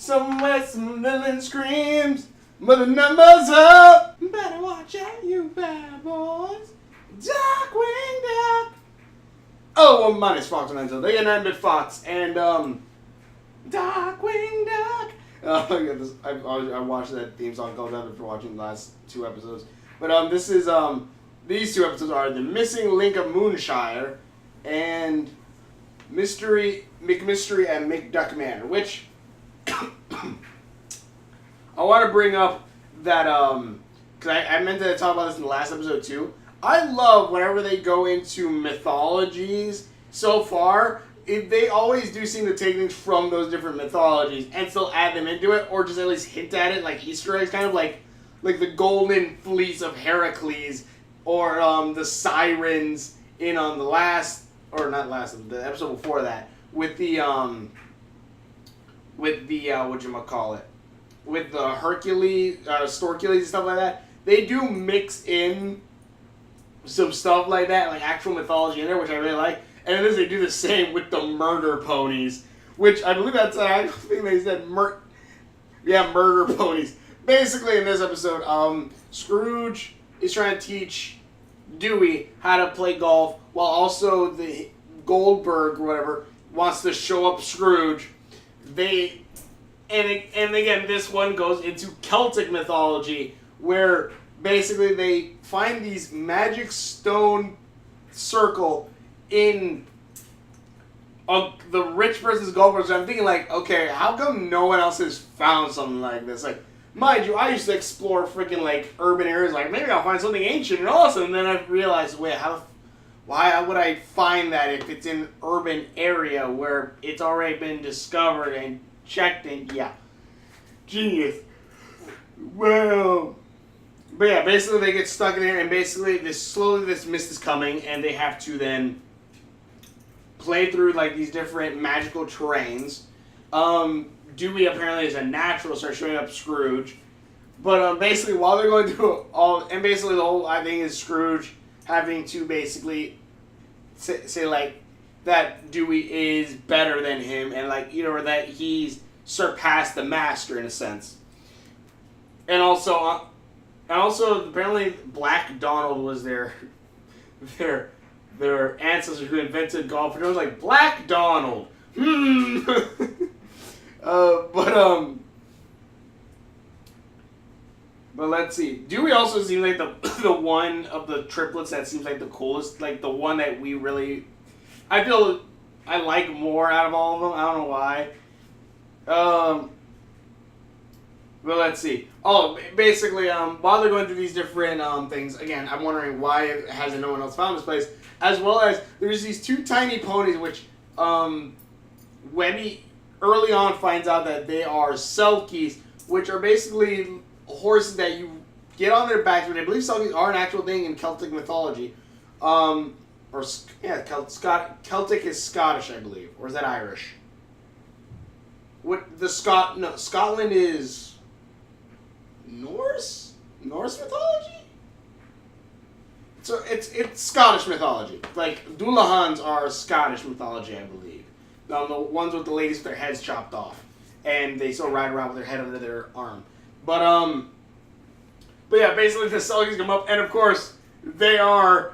Somewhere some villain screams, but the number's up. Better watch out, you bad boys. Darkwing Duck. Oh, well, mine is Fox and Enzo. They get 9-bit Fox and Darkwing Duck. I watched that theme song called out after watching the last 2 episodes. But this is these 2 episodes are The Missing Link of Moonshire and McMystery and Mcduck Mcmanor, which I want to bring up that because I meant to talk about this in the last episode too. I love whenever they go into mythologies so far. They always do seem to take things from those different mythologies and still add them into it, or just at least hint at it, like Easter eggs, kind of like the golden fleece of Heracles, or the sirens in on the last, or not last, the episode before that, with the whatchamacallit, with the Hercules, Storcules and stuff like that. They do mix in some stuff like that, like actual mythology in there, which I really like. And then they do the same with the murder ponies, which I believe that's, I don't think they said murder ponies. Basically, in this episode, Scrooge is trying to teach Dewey how to play golf, while also the Goldberg or whatever wants to show up Scrooge. And again, this one goes into Celtic mythology, where basically they find these magic stone circle in the rich person's golf course. I'm thinking, like, okay, how come no one else has found something like this? Like, mind you, I used to explore freaking, like, urban areas, like, maybe I'll find something ancient and awesome, and then I realized, wait, why would I find that if it's in an urban area where it's already been discovered and checked and, yeah. Genius. Well, but yeah, basically they get stuck in there, and basically this mist is coming, and they have to then play through like these different magical terrains. Dewey apparently is a natural, starts showing up Scrooge. But basically while they're going through basically the whole thing is Scrooge having to basically say like that Dewey is better than him, and like, you know, or that he's surpassed the master in a sense. And also apparently Black Donald was their ancestor who invented golf, and it was like Black Donald. But let's see. Dewey also seems like the one of the triplets that seems like the coolest, like the one that we really, I feel I like more out of all of them. I don't know why. But let's see. Oh, basically, while they're going through these different things, again, I'm wondering why hasn't no one else found this place. As well as there's these 2 tiny ponies, which Webby early on finds out that they are selkies, which are basically horses that you get on their backs. But I believe selkies are an actual thing in Celtic mythology. Celtic is Scottish, I believe, or is that Irish? Scotland is Norse mythology? So it's Scottish mythology. Like, Doolahans are Scottish mythology, I believe. The ones with the ladies with their heads chopped off. And they still ride around with their head under their arm. But yeah, basically the Selkies come up, and of course, they are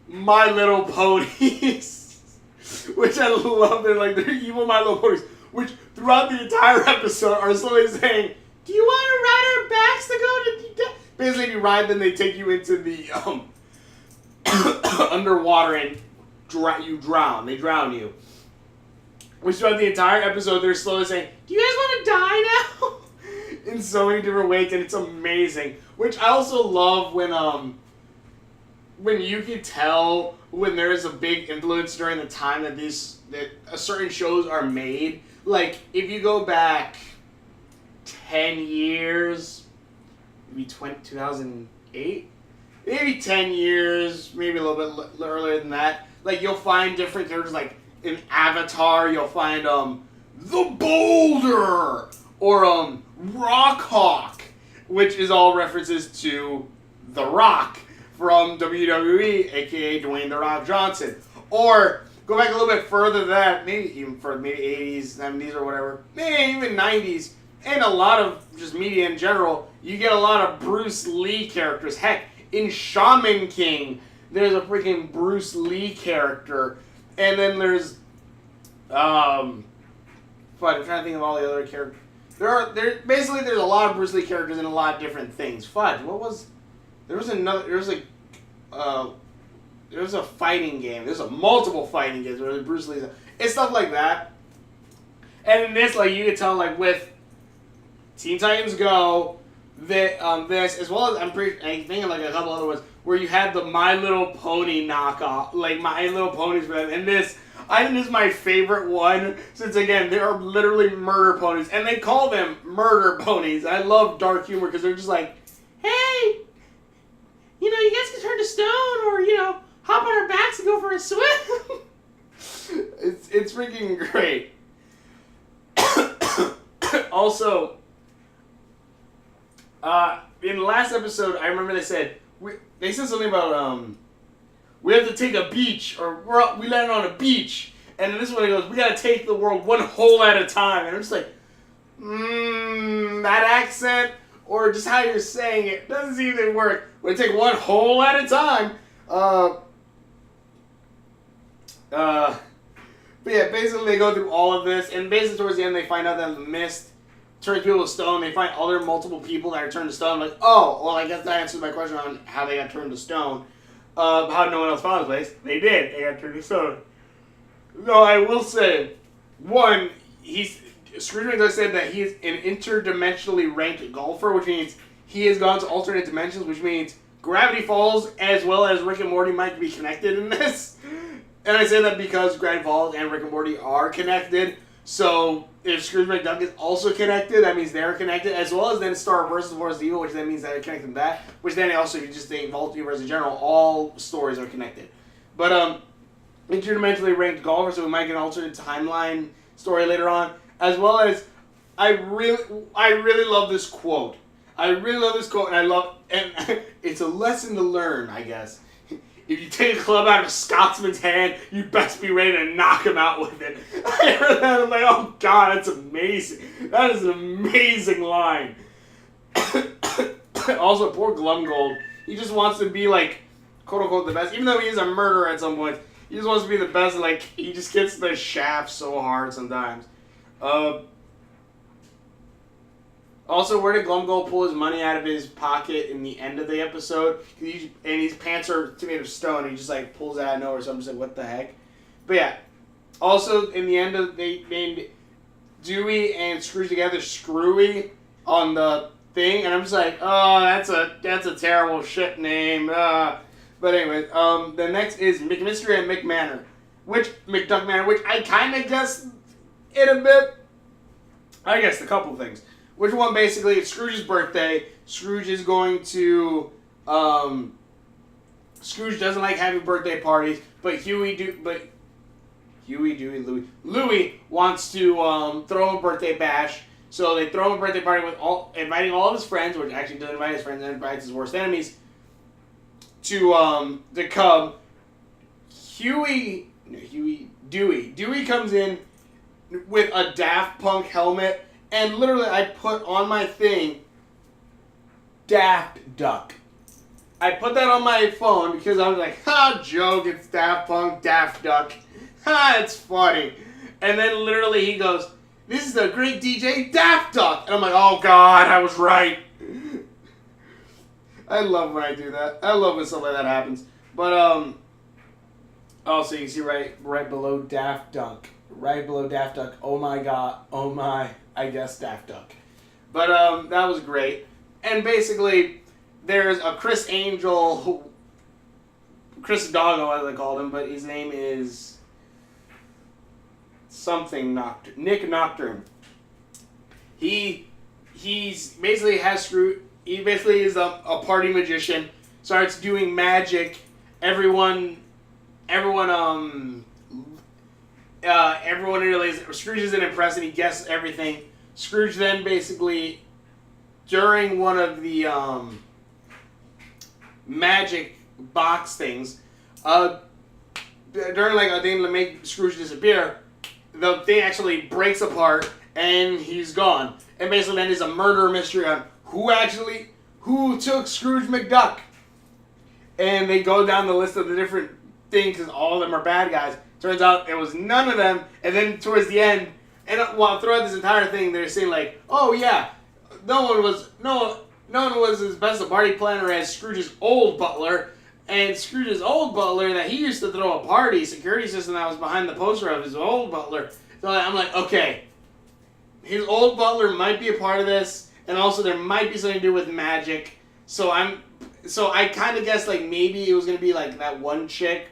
My Little Ponies. Which I love. They're evil My Little Ponies. Which, throughout the entire episode, are slowly saying, do you want to ride our backs to go to... Basically, if you ride them, they take you into the, underwater, and you drown. They drown you. Which, throughout the entire episode, they're slowly saying, do you guys want to die now? In so many different ways, and it's amazing. Which I also love when you can tell when there is a big influence during the time that certain shows are made. Like, if you go back 10 years, maybe 2008? Maybe 10 years, maybe a little bit earlier than that. Like, you'll find different characters, like, in Avatar, you'll find, the Boulder! Or, Rockhawk, which is all references to The Rock from WWE, aka Dwayne The Rock Johnson. Or, go back a little bit further than that, maybe even further, maybe 80s, 70s, or whatever, maybe even 90s, and a lot of just media in general, you get a lot of Bruce Lee characters. Heck, in Shaman King, there's a freaking Bruce Lee character. And then there's, I'm trying to think of all the other characters. Basically there's a lot of Bruce Lee characters in a lot of different things. There was a fighting game. There's multiple fighting games where Bruce Lee's, it's stuff like that. And in this, like, you could tell, like, with Teen Titans Go, that this, as well as I'm thinking like a couple other ones, where you had the My Little Pony knockoff, like My Little Ponies for them. And this, I think this is my favorite one, since again, they are literally murder ponies, and they call them murder ponies. I love dark humor because they're just like, hey, you guys can turn to stone, or hop on our backs and go for a swim. It's freaking great. Also, in the last episode, I remember they said something about we have to take a beach, or we landed on a beach, and then this one he goes, we gotta take the world one hole at a time, and I'm just like, that accent or just how you're saying it doesn't seem to work. We take one hole at a time. But yeah, basically they go through all of this, and basically towards the end they find out that the mist turns people to stone. They find other multiple people that are turned to stone. Like, oh, well, I guess that answers my question on how they got turned to stone. How no one else found his place. They did. They got turned to stone. No, I will say, one, Scrooge McDuck said that he is an interdimensionally ranked golfer, which means he has gone to alternate dimensions, which means Gravity Falls as well as Rick and Morty might be connected in this. And I say that because Gravity Falls and Rick and Morty are connected. So if Scrooge McDuck is also connected, that means they're connected, as well as then Star versus Wars Evil, which then means that they're connected to that. Which then also, if you just think multiverse in general, all stories are connected. But interdimensionally ranked golfer, so we might get an alternate timeline story later on, as well as I really love this quote. And it's a lesson to learn, I guess. If you take a club out of a Scotsman's hand, you best be ready to knock him out with it. I heard that, I'm like, oh god, that's amazing. That is an amazing line. Also, poor Glumgold, he just wants to be, like, quote-unquote the best. Even though he is a murderer at some point, he just wants to be the best, like, he just gets the shaft so hard sometimes. Also, where did Glumgold pull his money out of his pocket in the end of the episode? And his pants are made of stone, and he just, like, pulls it out of nowhere, so I'm just like, what the heck? But yeah, also, in the end, they named Dewey and Scrooge together Screwy on the thing, and I'm just like, oh, that's a terrible shit name. But anyway, the next is McMystery and Mcmanor, Mcduck Mcmanor, which I kind of guessed in a bit. I guessed a couple things. Which one, basically, it's Scrooge's birthday. Scrooge is going to, Scrooge doesn't like having birthday parties, but Louie wants to, throw him a birthday bash. So they throw him a birthday party with inviting all of his friends, which actually doesn't invite his friends, and invites his worst enemies, to come. Dewey comes in with a Daft Punk helmet. And literally, I put on my thing, Daft Duck. I put that on my phone because I was like, joke, it's Daft Punk, Daft Duck. It's funny. And then literally he goes, this is the great DJ, Daft Duck. And I'm like, oh god, I was right. I love when I do that. I love when stuff like that happens. But, also you can see right below Daft Duck. Right below Daft Duck, oh my god, oh my, I guess Daft Duck. But that was great. And basically, there's a Chris Doggo, as I called him, but his name is something Nick Nocturne. He's basically he basically is a party magician, starts doing magic, everyone realizes Scrooge isn't impressed and he guesses everything. Scrooge then basically, during one of the magic box things, during like a thing to make Scrooge disappear, the thing actually breaks apart and he's gone. And basically then there's a murder mystery on who took Scrooge McDuck. And they go down the list of the different things, because all of them are bad guys. Turns out it was none of them. And then towards the end, and while throughout this entire thing, they're saying like, oh yeah, no one was as best a party planner as Scrooge's old butler. And Scrooge's old butler, that he used to throw a party, security system that was behind the poster of his old butler. So I'm like, okay, his old butler might be a part of this, and also there might be something to do with magic. So I kind of guessed like maybe it was gonna be like that one chick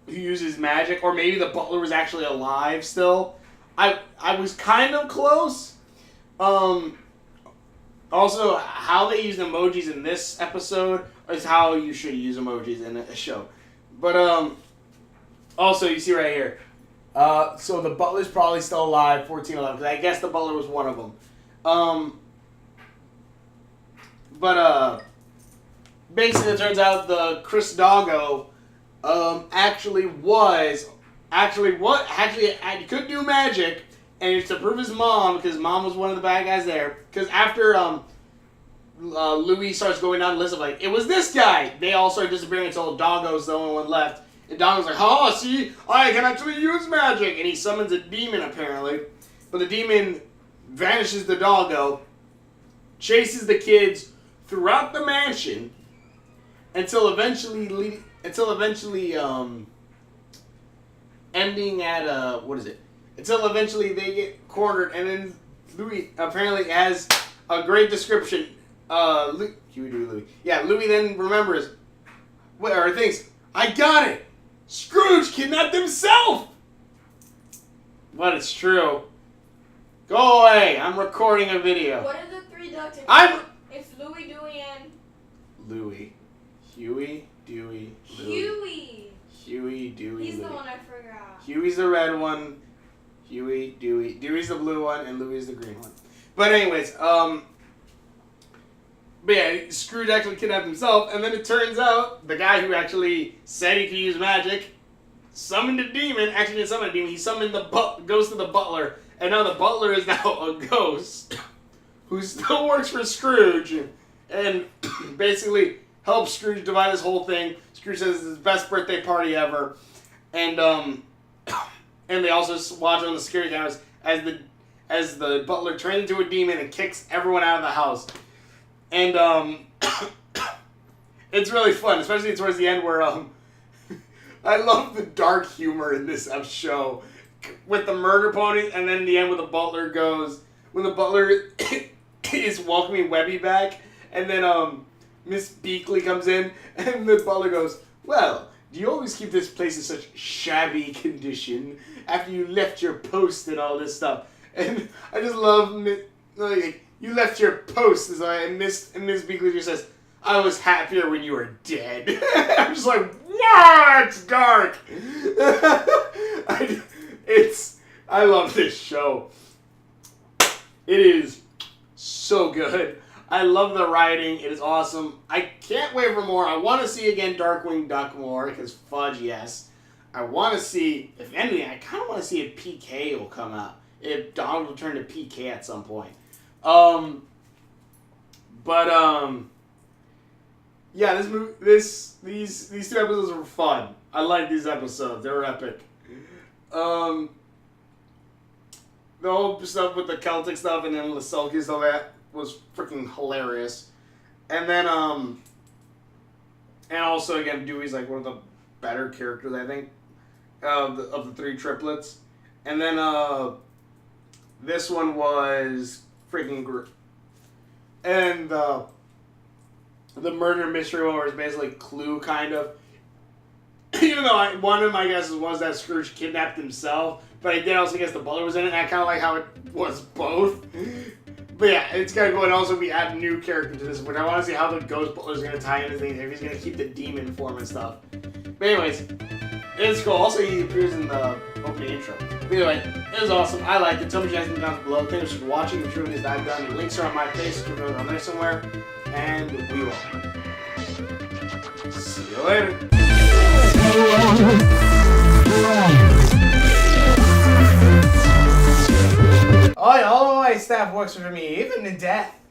who uses magic, or maybe the butler was actually alive still. I was kind of close. Also, how they use emojis in this episode is how you should use emojis in a show. But also you see right here. So the butler's probably still alive, 1411, because I guess the butler was one of them. Basically it turns out the Chris Doggo actually could do magic, and it's to prove his mom, because mom was one of the bad guys there. Because after Louis starts going down the list of like, it was this guy, they all start disappearing until Doggo's the only one left. And Doggo's like, oh, see, I can actually use magic, and he summons a demon apparently. But the demon vanishes the Doggo, chases the kids throughout the mansion until eventually ending at until eventually they get cornered, and then Louis apparently has a great description. Louis then remembers, or thinks, I got it! Scrooge kidnapped himself! But it's true. Go away, I'm recording a video. What are the three ducks? It's Louie, Dewey, and... Louie. Huey, Dewey, Louie. Huey, Dewey, He's Louie. the one I forgot. Huey's the red one. Huey, Dewey. Dewey's the blue one, and Louie's the green one. But anyways, Scrooge actually kidnapped himself, and then it turns out the guy who actually said he could use magic summoned a demon. Actually didn't summon a demon. He summoned the ghost of the butler, and now the butler is now a ghost who still works for Scrooge, and basically helps Scrooge divide this whole thing. Scrooge says it's his best birthday party ever, and they also watch on the security cameras as the butler turns into a demon and kicks everyone out of the house. And it's really fun, especially towards the end where I love the dark humor in this show with the murder ponies, and then in the end when the butler is welcoming Webby back, and then Miss Beakley comes in, and the butler goes, well, do you always keep this place in such shabby condition after you left your post and all this stuff? And I just love, like, you left your post, and Miss Beakley just says, I was happier when you were dead. I'm just like, what? It's dark. I love this show. It is so good. I love the writing. It is awesome. I can't wait for more. I want to see again Darkwing Duck more, because fudge, yes. I want to see, if anything, I kind of want to see if PK will come out. If Donald will turn to PK at some point. Yeah, these two episodes were fun. I like these episodes. They were epic. The whole stuff with the Celtic stuff and then the Sulky stuff, that was freaking hilarious. And then, and also again, Dewey's like one of the better characters, I think, of the three triplets. And then, this one was freaking great. And the murder mystery one was basically Clue, kind of. Even though one of my guesses was that Scrooge kidnapped himself, but I did also guess the butler was in it, and I kind of like how it was both. But yeah, it's kind of cool, and also we add new character to this, which I want to see how the ghost butler is going to tie into things, if he's going to keep the demon form and stuff. But anyways, it's cool. Also, he appears in the opening intro. But anyway, it was awesome. I liked it. Tell me what you guys in the comments below. Thank you for watching. If you're doing this, dive down. The links are on my face. We're going on there somewhere. And we will see you later. Oh, yeah, all of my staff works for me, even in death.